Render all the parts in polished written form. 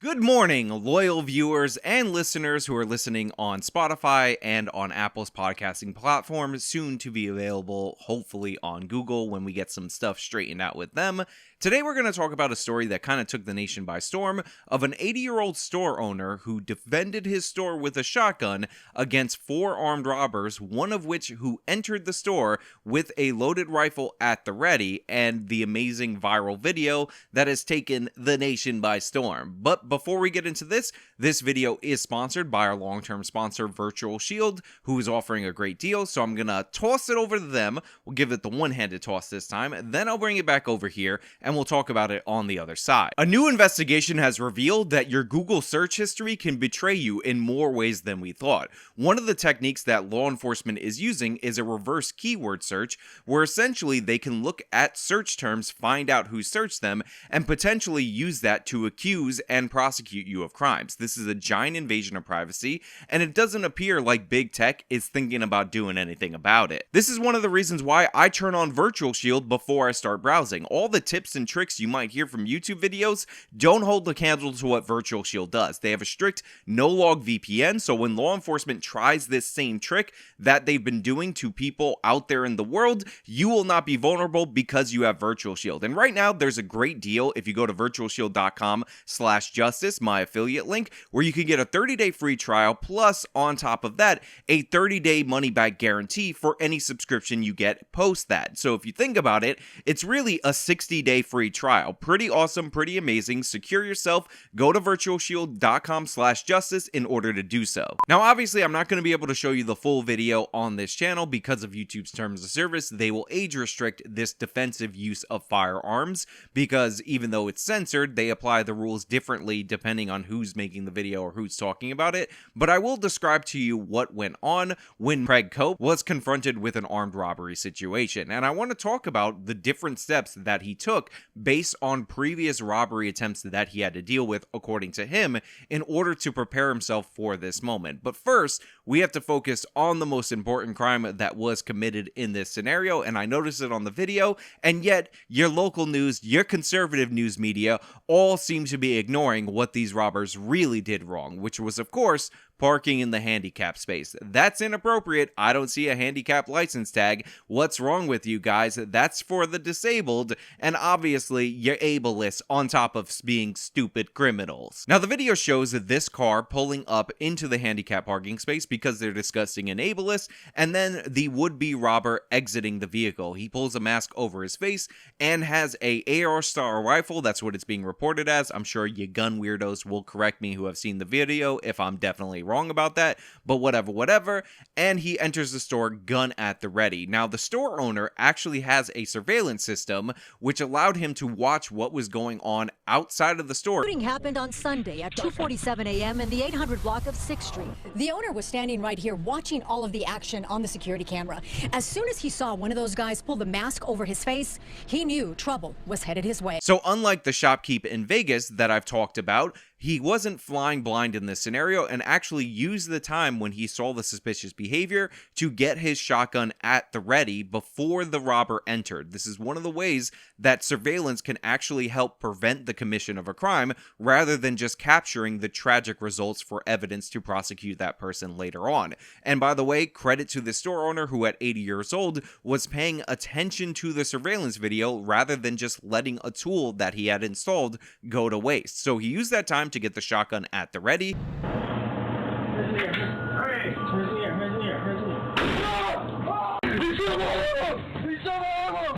Good morning, loyal viewers and listeners who are listening on Spotify and on Apple's podcasting platform, soon to be available, hopefully, on Google when we get some stuff straightened out with them. Today we're going to talk about a story that kind of took the nation by storm of an 80-year-old store owner who defended his store with a shotgun against 4 armed robbers, one of which who entered the store with a loaded rifle at the ready, and the amazing viral video that has taken the nation by storm. But before we get into this video is sponsored by our long-term sponsor, Virtual Shield, who is offering a great deal, so I'm going to toss it over to them. We'll give it the one-handed toss this time, then I'll bring it back over here, and we'll talk about it on the other side. A new investigation has revealed that your Google search history can betray you in more ways than we thought. One of the techniques that law enforcement is using is a reverse keyword search, where essentially they can look at search terms, find out who searched them, and potentially use that to accuse and prosecute you of crimes. This is a giant invasion of privacy, and it doesn't appear like big tech is thinking about doing anything about it. This is one of the reasons why I turn on Virtual Shield before I start browsing. All the tips and tricks you might hear from YouTube videos don't hold the candle to what Virtual Shield does. They have a strict no-log VPN, so when law enforcement tries this same trick that they've been doing to people out there in the world, you will not be vulnerable because you have Virtual Shield. And right now, there's a great deal if you go to virtualshield.com/justice, my affiliate link, where you can get a 30-day free trial, plus on top of that, a 30-day money-back guarantee for any subscription you get post that. So if you think about it, it's really a 60-day free trial. Pretty awesome, pretty amazing. Secure yourself. Go to virtualshield.com/justice in order to do so. Now, obviously, I'm not going to be able to show you the full video on this channel because of YouTube's terms of service. They will age restrict this defensive use of firearms because even though it's censored, they apply the rules differently depending on who's making the video or who's talking about it. But I will describe to you what went on when Craig Cope was confronted with an armed robbery situation. And I want to talk about the different steps that he took based on previous robbery attempts that he had to deal with, according to him, in order to prepare himself for this moment. But first, we have to focus on the most important crime that was committed in this scenario, and I noticed it on the video, and yet your local news, your conservative news media, all seem to be ignoring what these robbers really did wrong, which was, of course, parking in the handicap space. That's inappropriate. I don't see a handicap license tag. What's wrong with you guys? That's for the disabled, and obviously you're ableist on top of being stupid criminals. Now the video shows this car pulling up into the handicap parking space because they're discussing an ableist, and then the would-be robber exiting the vehicle. He pulls a mask over his face and has a AR-style rifle. That's what it's being reported as. I'm sure you gun weirdos will correct me who have seen the video if I'm definitely wrong about that, but whatever. And he enters the store gun at the ready. Now the store owner actually has a surveillance system which allowed him to watch what was going on outside of the store. The shooting happened on Sunday at 2:47 a.m. in the 800 block of 6th Street. The owner was standing right here watching all of the action on the security camera. As soon as he saw one of those guys pull the mask over his face, he knew trouble was headed his way. So unlike the shopkeep in Vegas that I've talked about, he wasn't flying blind in this scenario and actually used the time when he saw the suspicious behavior to get his shotgun at the ready before the robber entered. This is one of the ways that surveillance can actually help prevent the commission of a crime rather than just capturing the tragic results for evidence to prosecute that person later on. And by the way, credit to the store owner who at 80 years old was paying attention to the surveillance video rather than just letting a tool that he had installed go to waste. So he used that time to get the shotgun at the ready.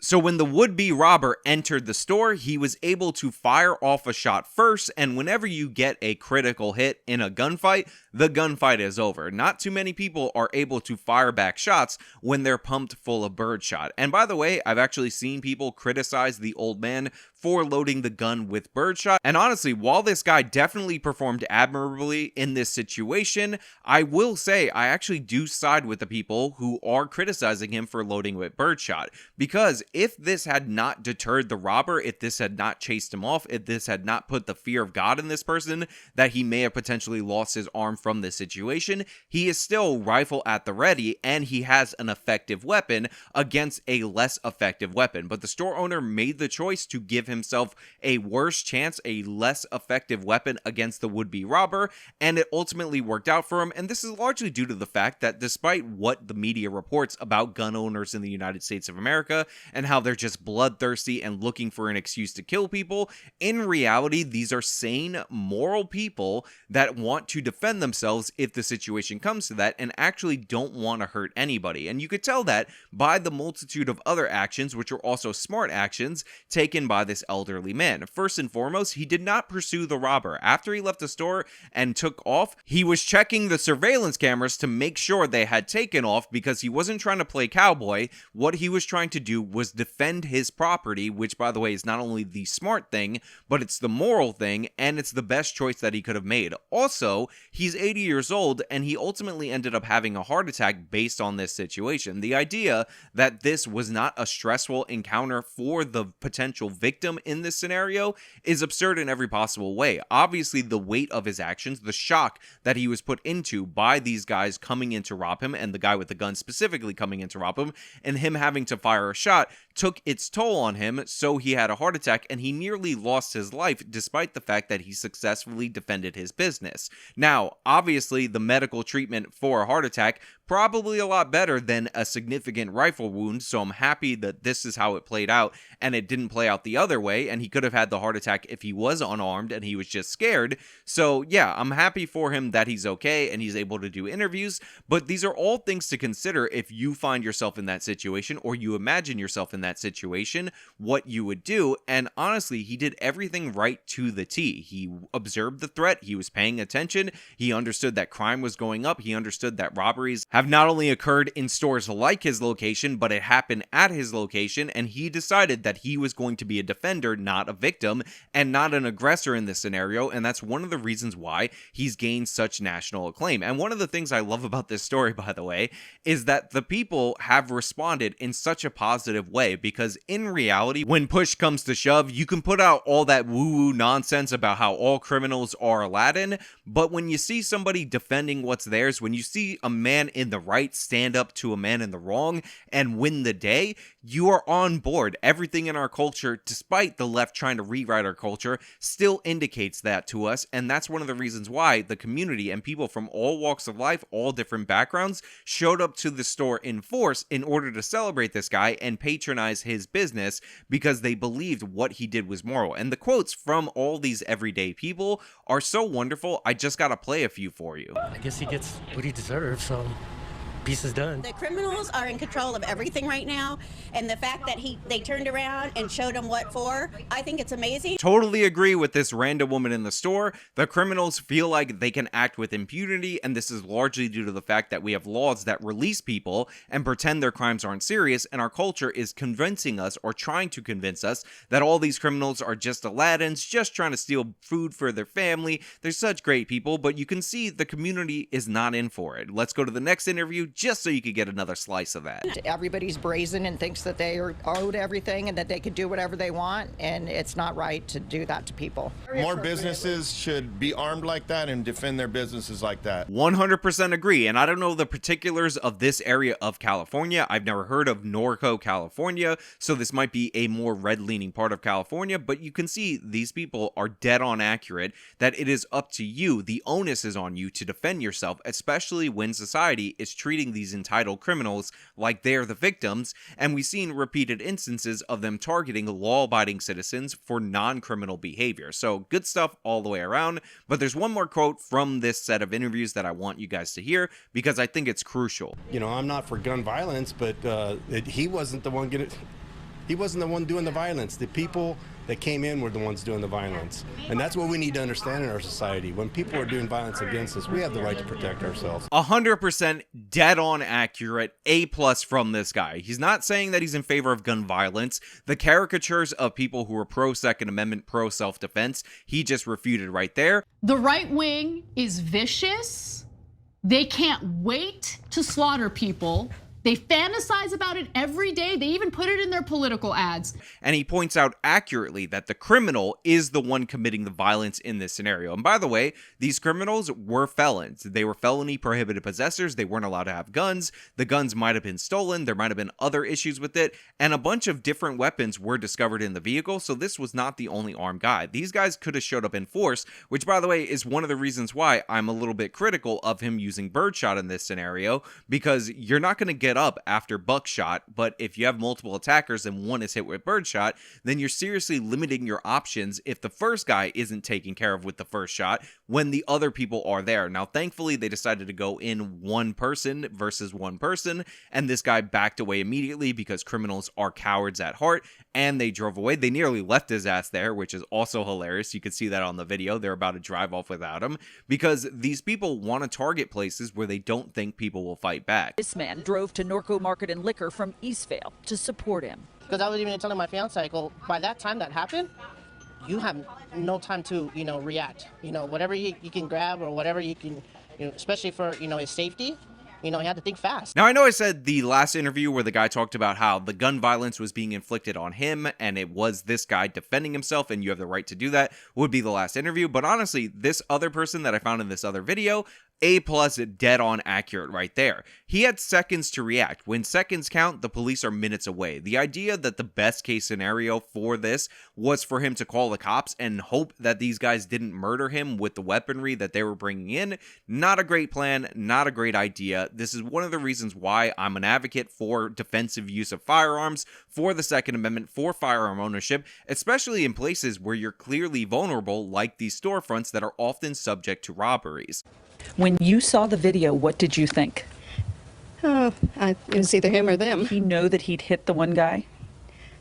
So when the would-be robber entered the store, he was able to fire off a shot first, and whenever you get a critical hit in a gunfight, the gunfight is over. Not too many people are able to fire back shots when they're pumped full of birdshot. And by the way, I've actually seen people criticize the old man for loading the gun with birdshot. And honestly, while this guy definitely performed admirably in this situation, I will say I actually do side with the people who are criticizing him for loading with birdshot. Because if this had not deterred the robber, if this had not chased him off, if this had not put the fear of God in this person, that he may have potentially lost his arm from this situation, he is still rifle at the ready, and he has an effective weapon against a less effective weapon. But the store owner made the choice to give himself a worse chance, a less effective weapon against the would-be robber, and it ultimately worked out for him. And this is largely due to the fact that despite what the media reports about gun owners in the United States of America and how they're just bloodthirsty and looking for an excuse to kill people, in reality, these are sane, moral people that want to defend themselves if the situation comes to that and actually don't want to hurt anybody. And you could tell that by the multitude of other actions, which are also smart actions, taken by this elderly man. First and foremost, he did not pursue the robber. After he left the store and took off, he was checking the surveillance cameras to make sure they had taken off, because he wasn't trying to play cowboy. What he was trying to do was defend his property, which, by the way, is not only the smart thing, but it's the moral thing, and it's the best choice that he could have made. Also, he's 80 years old, and he ultimately ended up having a heart attack based on this situation. The idea that this was not a stressful encounter for the potential victim in this scenario is absurd in every possible way. Obviously, the weight of his actions, the shock that he was put into by these guys coming in to rob him, and the guy with the gun specifically coming in to rob him, and him having to fire a shot, took its toll on him, so he had a heart attack, and he nearly lost his life despite the fact that he successfully defended his business. Now, obviously, the medical treatment for a heart attack probably a lot better than a significant rifle wound, so I'm happy that this is how it played out, and it didn't play out the other way, and he could have had the heart attack if he was unarmed and he was just scared. So yeah, I'm happy for him that he's okay and he's able to do interviews, but these are all things to consider if you find yourself in that situation, or you imagine yourself in that situation, what you would do. And honestly, he did everything right to the T. He observed the threat, he was paying attention, he understood that crime was going up, he understood that robberies have not only occurred in stores like his location, but it happened at his location, and he decided that he was going to be a defender, not a victim, and not an aggressor in this scenario, and that's one of the reasons why he's gained such national acclaim. And one of the things I love about this story, by the way, is that the people have responded in such a positive way, because in reality, when push comes to shove, you can put out all that woo-woo nonsense about how all criminals are Aladdin, but when you see somebody defending what's theirs, when you see a man in the right stand up to a man in the wrong and win the day, you are on board. Everything in our culture, despite the left trying to rewrite our culture, still indicates that to us, and that's one of the reasons why the community and people from all walks of life, all different backgrounds, showed up to the store in force in order to celebrate this guy and patronize his business, because they believed what he did was moral. And the quotes from all these everyday people are so wonderful. I just gotta play a few for you. I guess he gets what he deserves, so piece is done. The criminals are in control of everything right now, and the fact that they turned around and showed them what for, I think it's amazing. Totally agree with this random woman in the store. The criminals feel like they can act with impunity, and this is largely due to the fact that we have laws that release people and pretend their crimes aren't serious, and our culture is convincing us, or trying to convince us, that all these criminals are just Aladdins, just trying to steal food for their family. They're such great people, but you can see the community is not in for it. Let's go to the next interview, just so you could get another slice of that. Everybody's brazen and thinks that they are owed everything and that they can do whatever they want, and it's not right to do that to people. More businesses should be armed like that and defend their businesses like that. 100% agree, and I don't know the particulars of this area of California. I've never heard of Norco, California, so this might be a more red-leaning part of California, but you can see these people are dead on accurate, that it is up to you, the onus is on you to defend yourself, especially when society is treating these entitled criminals like they're the victims, and we've seen repeated instances of them targeting law-abiding citizens for non-criminal behavior. So good stuff all the way around, but there's one more quote from this set of interviews that I want you guys to hear, because I think it's crucial. You know, I'm not for gun violence, but he wasn't the one doing the violence. The people that came in were the ones doing the violence. And that's what we need to understand in our society. When people are doing violence against us, we have the right to protect ourselves. 100% dead on accurate. A+ from this guy. He's not saying that he's in favor of gun violence. The caricatures of people who are pro-Second Amendment, pro-self-defense, he just refuted right there. The right wing is vicious. They can't wait to slaughter people. They fantasize about it every day. They even put it in their political ads. And he points out accurately that the criminal is the one committing the violence in this scenario. And by the way, these criminals were felons. They were felony prohibited possessors. They weren't allowed to have guns. The guns might have been stolen. There might have been other issues with it. And a bunch of different weapons were discovered in the vehicle. So this was not the only armed guy. These guys could have showed up in force, which by the way is one of the reasons why I'm a little bit critical of him using birdshot in this scenario, because you're not going to get up after buckshot, but if you have multiple attackers and one is hit with birdshot, then you're seriously limiting your options if the first guy isn't taken care of with the first shot when the other people are there. Now, thankfully, they decided to go in one person versus one person, and this guy backed away immediately because criminals are cowards at heart, and they drove away. They nearly left his ass there, which is also hilarious. You can see that on the video. They're about to drive off without him because these people want to target places where they don't think people will fight back. This man drove to Norco Market and Liquor from Eastvale to support him. Because I was even telling my fiance, by that time that happened, you have no time to, react. Whatever you can grab or whatever you can, especially for, his safety. You had to think fast. Now, I know I said the last interview where the guy talked about how the gun violence was being inflicted on him and it was this guy defending himself and you have the right to do that would be the last interview. But honestly, this other person that I found in this other video, A+, dead on accurate right there. He had seconds to react. When seconds count, the police are minutes away. The idea that the best case scenario for this was for him to call the cops and hope that these guys didn't murder him with the weaponry that they were bringing in, not a great plan, not a great idea. This is one of the reasons why I'm an advocate for defensive use of firearms, for the Second Amendment, for firearm ownership, especially in places where you're clearly vulnerable like these storefronts that are often subject to robberies. When you saw the video, what did you think? It was either him or them. Did he know that he'd hit the one guy?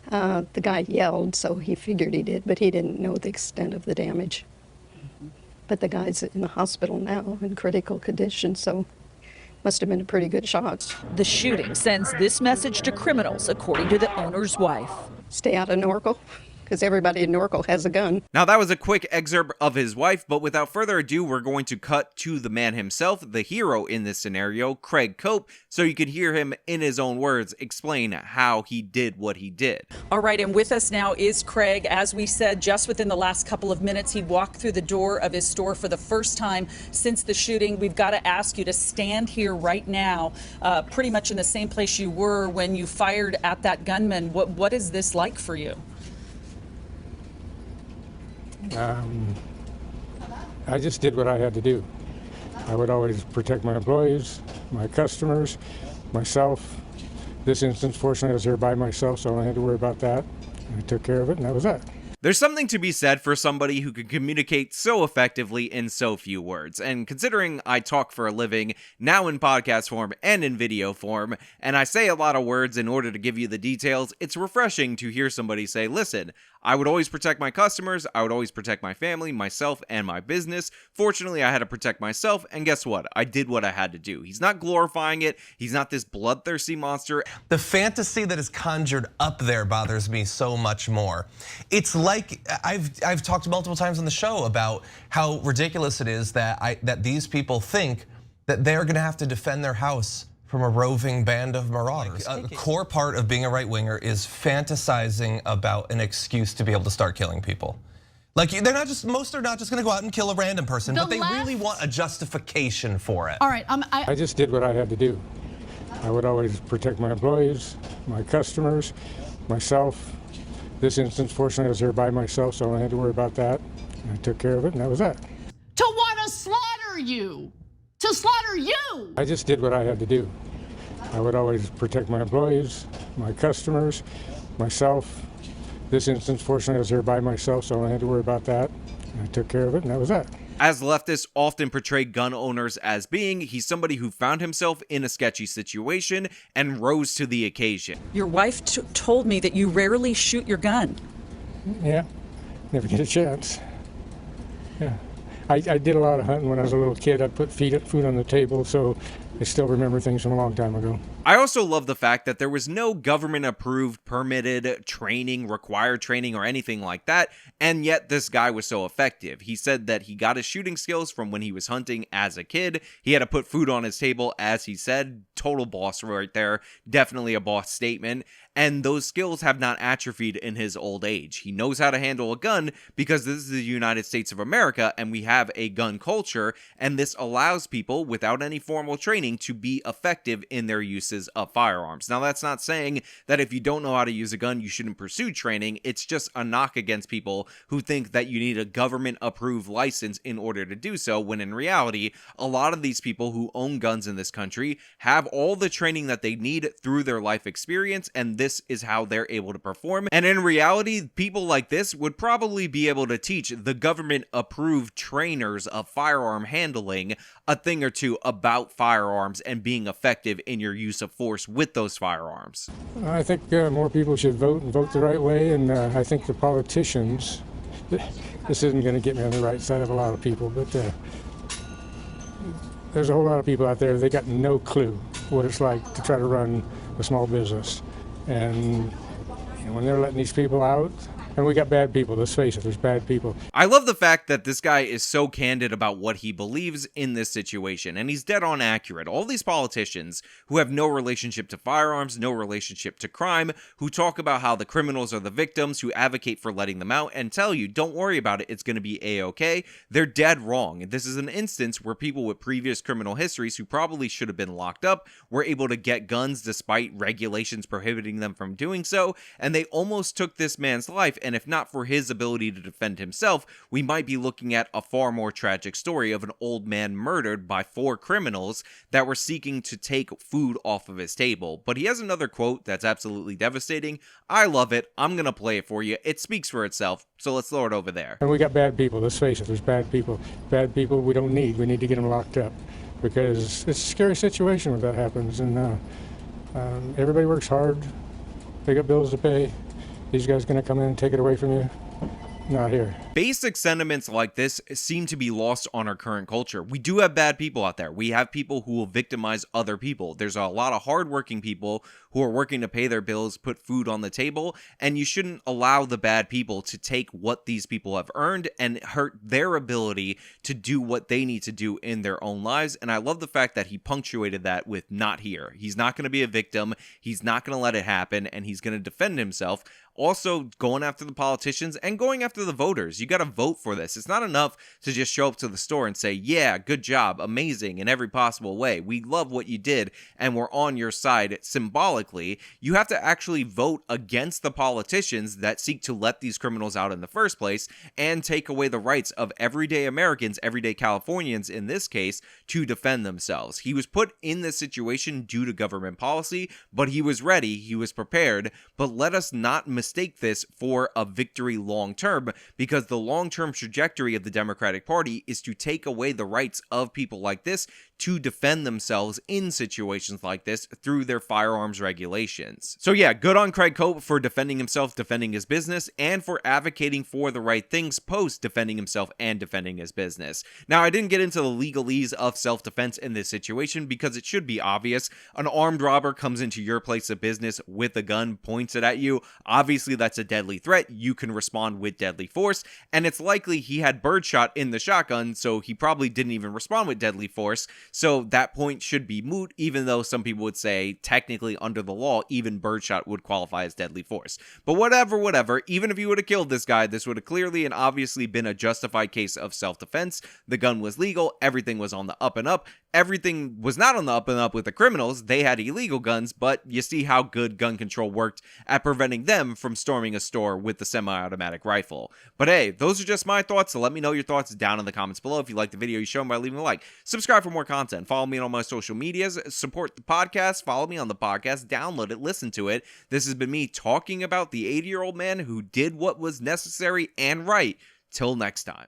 The guy yelled, so he figured he did, but he didn't know the extent of the damage. But the guy's in the hospital now in critical condition, so must have been a pretty good shot. The shooting sends this message to criminals, according to the owner's wife. Stay out of Norco, because everybody in Norco has a gun. Now, that was a quick excerpt of his wife, but without further ado, we're going to cut to the man himself, the hero in this scenario, Craig Cope, so you can hear him in his own words explain how he did what he did. All right, and with us now is Craig. As we said, just within the last couple of minutes, he walked through the door of his store for the first time since the shooting. We've got to ask you to stand here right now, pretty much in the same place you were when you fired at that gunman. What is this like for you? I just did what I had to do. I would always protect my employees, my customers, myself. This instance, fortunately, I was here by myself, so I don't have to worry about that. I took care of it, and that was that. There's something to be said for somebody who can communicate so effectively in so few words. And considering I talk for a living, now in podcast form and in video form, and I say a lot of words in order to give you the details, it's refreshing to hear somebody say, listen, I would always protect my customers, I would always protect my family, myself, and my business. Fortunately, I had to protect myself, and guess what? I did what I had to do. He's not glorifying it. He's not this bloodthirsty monster. The fantasy that is conjured up there bothers me so much more. It's like I've talked multiple times on the show about how ridiculous it is that these people think that they're going to have to defend their house from a roving band of marauders. A core part of being a right-winger is fantasizing about an excuse to be able to start killing people. Like most are not just going to go out and kill a random person, but they really want a justification for it. All right, I just did what I had to do. I would always protect my employees, my customers, myself. This instance, fortunately, I was here by myself, so I don't have to worry about that. I took care of it, and that was that. To want to slaughter you. To slaughter you! I just did what I had to do. I would always protect my employees, my customers, myself. This instance, fortunately, I was here by myself, so I don't have to worry about that. I took care of it, and that was that. As leftists often portray gun owners as being, he's somebody who found himself in a sketchy situation and rose to the occasion. Your wife told me that you rarely shoot your gun. Yeah, never get a chance. Yeah. I did a lot of hunting when I was a little kid. I'd put food on the table, so I still remember things from a long time ago. I also love the fact that there was no government-approved, permitted training, required training, or anything like that, and yet this guy was so effective. He said that he got his shooting skills from when he was hunting as a kid. He had to put food on his table, as he said. Total boss right there. Definitely a boss statement. And those skills have not atrophied in his old age. He knows how to handle a gun because this is the United States of America and we have a gun culture, and this allows people without any formal training to be effective in their uses of firearms. Now, that's not saying that if you don't know how to use a gun, you shouldn't pursue training. It's just a knock against people who think that you need a government-approved license in order to do so, when in reality, a lot of these people who own guns in this country have all the training that they need through their life experience, and this is how they're able to perform. And in reality, people like this would probably be able to teach the government-approved trainers of firearm handling a thing or two about firearms and being effective in your use of force with those firearms. I think more people should vote and vote the right way, and I think the politicians, this isn't going to get me on the right side of a lot of people, but there's a whole lot of people out there, they got no clue what it's like to try to run a small business. And when they're letting these people out, and we got bad people, let's face it, there's bad people. I love the fact that this guy is so candid about what he believes in this situation, and he's dead on accurate. All these politicians who have no relationship to firearms, no relationship to crime, who talk about how the criminals are the victims, who advocate for letting them out, and tell you, don't worry about it, it's going to be a-okay, they're dead wrong. This is an instance where people with previous criminal histories who probably should have been locked up were able to get guns despite regulations prohibiting them from doing so, and they almost took this man's life. And if not for his ability to defend himself, we might be looking at a far more tragic story of an old man murdered by 4 criminals that were seeking to take food off of his table. But he has another quote that's absolutely devastating. I love it. I'm going to play it for you. It speaks for itself. So let's throw it over there. And we got bad people, let's face it, there's bad people. Bad people we don't need. We need to get them locked up because it's a scary situation when that happens. And everybody works hard. They got bills to pay. These guys gonna come in and take it away from you? Not here. Basic sentiments like this seem to be lost on our current culture. We do have bad people out there. We have people who will victimize other people. There's a lot of hardworking people who are working to pay their bills, put food on the table, and you shouldn't allow the bad people to take what these people have earned and hurt their ability to do what they need to do in their own lives. And I love the fact that he punctuated that with "not here." He's not going to be a victim. He's not going to let it happen, and he's going to defend himself. Also, going after the politicians and going after the voters. You got to vote for this. It's not enough to just show up to the store and say, yeah, good job, amazing, in every possible way. We love what you did, and we're on your side symbolically. You have to actually vote against the politicians that seek to let these criminals out in the first place and take away the rights of everyday Americans, everyday Californians in this case, to defend themselves. He was put in this situation due to government policy, but he was ready, he was prepared, but let us not mistake this for a victory long term, because the long-term trajectory of the Democratic Party is to take away the rights of people like this to defend themselves in situations like this through their firearms regulations. So yeah, good on Craig Cope for defending himself, defending his business, and for advocating for the right things post defending himself and defending his business. Now, I didn't get into the legalese of self-defense in this situation because it should be obvious. An armed robber comes into your place of business with a gun, points it at you. Obviously, that's a deadly threat. You can respond with deadly force, and it's likely he had birdshot in the shotgun, so he probably didn't even respond with deadly force. So that point should be moot, even though some people would say technically under the law, even birdshot would qualify as deadly force. But whatever, even if you would have killed this guy, this would have clearly and obviously been a justified case of self-defense. The gun was legal, everything was on the up and up. Everything was not on the up and up with the criminals. They had illegal guns, but you see how good gun control worked at preventing them from storming a store with the semi-automatic rifle. But hey, those are just my thoughts, so let me know your thoughts down in the comments below. If you like the video, you show them by leaving a like. Subscribe for more content. Follow me on all my social medias. Support the podcast. Follow me on the podcast. Download it. Listen to it. This has been me talking about the 80-year-old man who did what was necessary and right. Till next time.